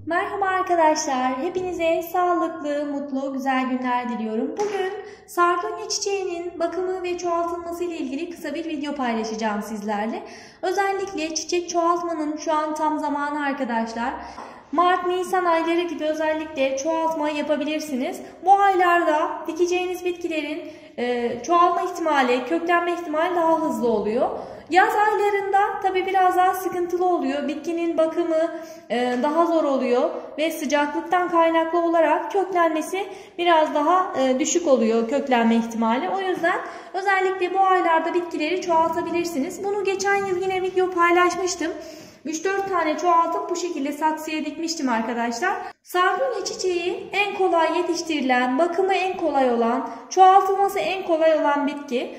Merhaba arkadaşlar, hepinize sağlıklı, mutlu, güzel günler diliyorum. Bugün sardunya çiçeğinin bakımı ve çoğaltılması ile ilgili kısa bir video paylaşacağım sizlerle. Özellikle çiçek çoğaltmanın şu an tam zamanı arkadaşlar. Mart, Nisan ayları gibi özellikle çoğaltma yapabilirsiniz. Bu aylarda dikeceğiniz bitkilerin çoğalma ihtimali, köklenme ihtimali daha hızlı oluyor. Yaz aylarında tabi biraz daha sıkıntılı oluyor. Bitkinin bakımı daha zor oluyor ve sıcaklıktan kaynaklı olarak köklenmesi biraz daha düşük oluyor, köklenme ihtimali. O yüzden özellikle bu aylarda bitkileri çoğaltabilirsiniz. Bunu geçen yıl yine video paylaşmıştım. 3-4 tane çoğaltıp bu şekilde saksıya dikmiştim arkadaşlar. Sardunya çiçeği en kolay yetiştirilen, bakımı en kolay olan, çoğaltılması en kolay olan bitki.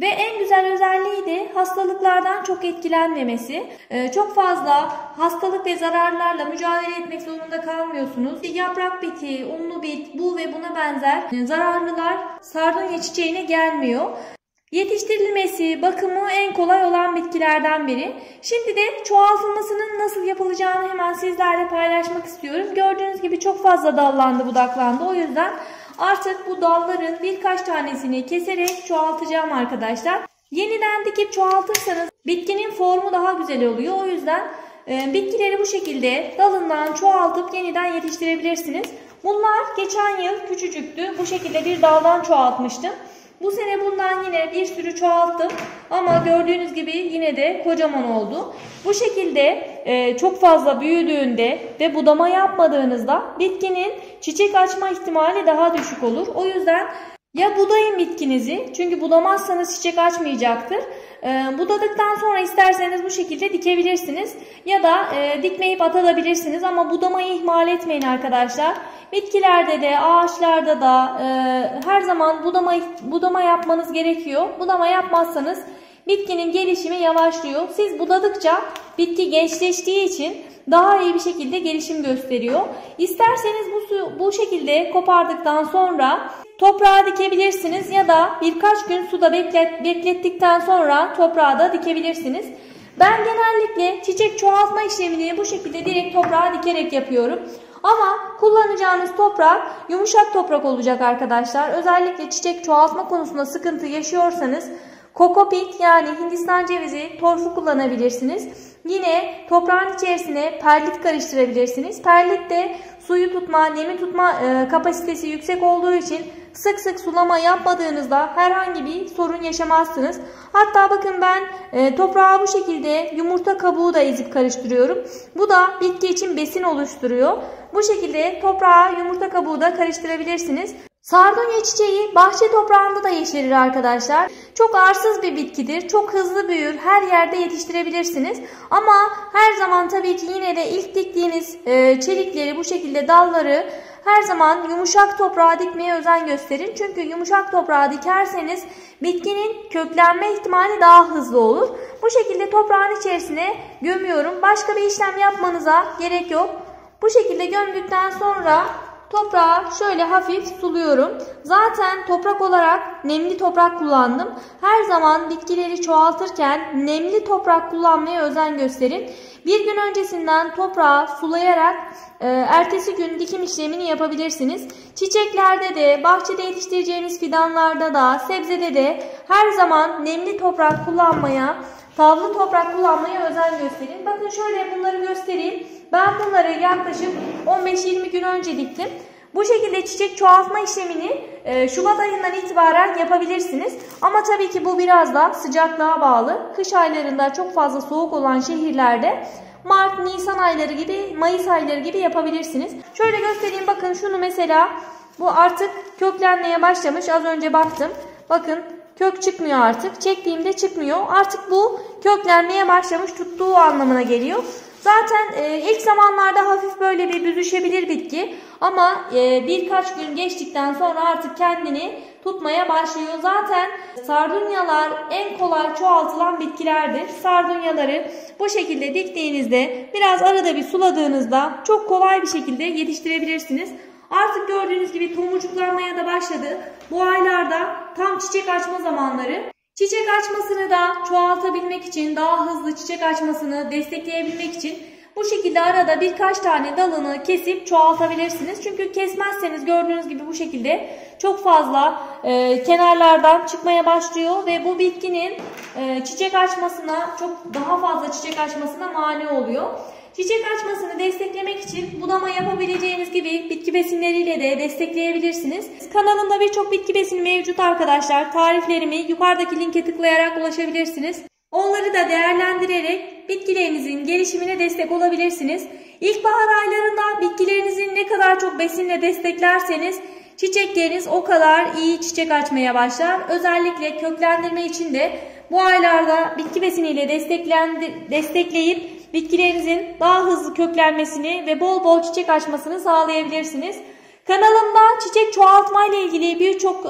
Ve en güzel özelliği de hastalıklardan çok etkilenmemesi. Çok fazla hastalık ve zararlarla mücadele etmek zorunda kalmıyorsunuz. Yaprak biti, unlu bit, bu ve buna benzer zararlılar sardunya çiçeğine gelmiyor. Yetiştirilmesi, bakımı en kolay olan bitkilerden biri. Şimdi de çoğaltılmasının nasıl yapılacağını hemen sizlerle paylaşmak istiyorum. Gördüğünüz gibi çok fazla dallandı, budaklandı. O yüzden artık bu dalların birkaç tanesini keserek çoğaltacağım arkadaşlar. Yeniden dikip çoğaltırsanız bitkinin formu daha güzel oluyor. O yüzden bitkileri bu şekilde dalından çoğaltıp yeniden yetiştirebilirsiniz. Bunlar geçen yıl küçücüktü. Bu şekilde bir daldan çoğaltmıştım. Bu sene bundan yine bir sürü çoğalttım ama gördüğünüz gibi yine de kocaman oldu. Bu şekilde çok fazla büyüdüğünde ve budama yapmadığınızda bitkinin çiçek açma ihtimali daha düşük olur. O yüzden ya budayın bitkinizi, çünkü budamazsanız çiçek açmayacaktır. Budadıktan sonra isterseniz bu şekilde dikebilirsiniz ya da dikmeyip atabilirsiniz ama budamayı ihmal etmeyin arkadaşlar. Bitkilerde de ağaçlarda da her zaman budama yapmanız gerekiyor. Budama yapmazsanız bitkinin gelişimi yavaşlıyor. Siz budadıkça bitki gençleştiği için daha iyi bir şekilde gelişim gösteriyor. İsterseniz bu şekilde kopardıktan sonra toprağa dikebilirsiniz ya da birkaç gün suda beklettikten sonra toprağa da dikebilirsiniz. Ben genellikle çiçek çoğaltma işlemini bu şekilde direkt toprağa dikerek yapıyorum. Ama kullanacağınız toprak yumuşak toprak olacak arkadaşlar. Özellikle çiçek çoğaltma konusunda sıkıntı yaşıyorsanız kokopit yani Hindistan cevizi torfu kullanabilirsiniz. Yine toprağın içerisine perlit karıştırabilirsiniz. Perlit de suyu tutma, nemi tutma kapasitesi yüksek olduğu için sık sık sulama yapmadığınızda herhangi bir sorun yaşamazsınız. Hatta bakın ben toprağa bu şekilde yumurta kabuğu da ezip karıştırıyorum. Bu da bitki için besin oluşturuyor. Bu şekilde toprağa yumurta kabuğu da karıştırabilirsiniz. Sardunya çiçeği bahçe toprağında da yeşerir arkadaşlar. Çok arsız bir bitkidir. Çok hızlı büyür. Her yerde yetiştirebilirsiniz. Ama her zaman tabii ki yine de ilk diktiğiniz çelikleri, bu şekilde dalları her zaman yumuşak toprağa dikmeye özen gösterin. Çünkü yumuşak toprağa dikerseniz bitkinin köklenme ihtimali daha hızlı olur. Bu şekilde toprağın içerisine gömüyorum. Başka bir işlem yapmanıza gerek yok. Bu şekilde gömdükten sonra toprağı şöyle hafif suluyorum. Zaten toprak olarak nemli toprak kullandım. Her zaman bitkileri çoğaltırken nemli toprak kullanmaya özen gösterin. Bir gün öncesinden toprağı sulayarak ertesi gün dikim işlemini yapabilirsiniz. Çiçeklerde de, bahçede yetiştireceğiniz fidanlarda da, sebzede de her zaman nemli toprak kullanmaya, tavlı toprak kullanmaya özen gösterin. Bakın şöyle bunları göstereyim. Ben bunları yaklaşık 15-20 gün önce diktim. Bu şekilde çiçek çoğaltma işlemini Şubat ayından itibaren yapabilirsiniz. Ama tabii ki bu biraz da sıcaklığa bağlı. Kış aylarında çok fazla soğuk olan şehirlerde Mart, Nisan ayları gibi, Mayıs ayları gibi yapabilirsiniz. Şöyle göstereyim, bakın şunu mesela, bu artık köklenmeye başlamış. Az önce baktım. Bakın kök çıkmıyor artık. Çektiğimde çıkmıyor. Artık bu köklenmeye başlamış, tuttuğu anlamına geliyor. Zaten ilk zamanlarda hafif böyle bir büzüşebilir bitki ama birkaç gün geçtikten sonra artık kendini tutmaya başlıyor. Zaten sardunyalar en kolay çoğaltılan bitkilerdir. Sardunyaları bu şekilde diktiğinizde biraz arada bir suladığınızda çok kolay bir şekilde yetiştirebilirsiniz. Artık gördüğünüz gibi tomurcuklanmaya da başladı. Bu aylarda tam çiçek açma zamanları. Çiçek açmasını da çoğaltabilmek için, daha hızlı çiçek açmasını destekleyebilmek için Bu şekilde arada birkaç tane dalını kesip çoğaltabilirsiniz. Çünkü kesmezseniz gördüğünüz gibi bu şekilde çok fazla kenarlardan çıkmaya başlıyor ve bu bitkinin çiçek açmasına, çok daha fazla çiçek açmasına mani oluyor. Çiçek açmasını desteklemek için budama yapabileceğiniz gibi bitki besinleriyle de destekleyebilirsiniz. Kanalımda birçok bitki besini mevcut arkadaşlar. Tariflerimi yukarıdaki linke tıklayarak ulaşabilirsiniz. Onları da değerlendirerek bitkilerinizin gelişimine destek olabilirsiniz. İlkbahar aylarında bitkilerinizin ne kadar çok besinle desteklerseniz çiçekleriniz o kadar iyi çiçek açmaya başlar. Özellikle köklendirme için de bu aylarda bitki besiniyle destekleyip bitkilerinizin daha hızlı köklenmesini ve bol bol çiçek açmasını sağlayabilirsiniz. Kanalımda çiçek çoğaltma ile ilgili birçok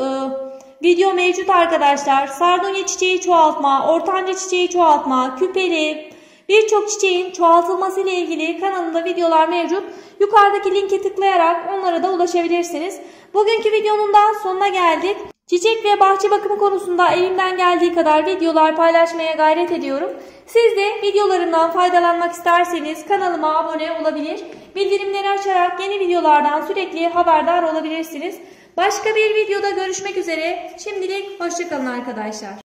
video mevcut arkadaşlar. Sardunya çiçeği çoğaltma, ortanca çiçeği çoğaltma, küpeli, birçok çiçeğin çoğaltılması ile ilgili kanalımda videolar mevcut. Yukarıdaki linke tıklayarak onlara da ulaşabilirsiniz. Bugünkü videonun da sonuna geldik. Çiçek ve bahçe bakımı konusunda elimden geldiği kadar videolar paylaşmaya gayret ediyorum. Siz de videolarımdan faydalanmak isterseniz kanalıma abone olabilir, bildirimleri açarak yeni videolardan sürekli haberdar olabilirsiniz. Başka bir videoda görüşmek üzere. Şimdilik hoşça kalın arkadaşlar.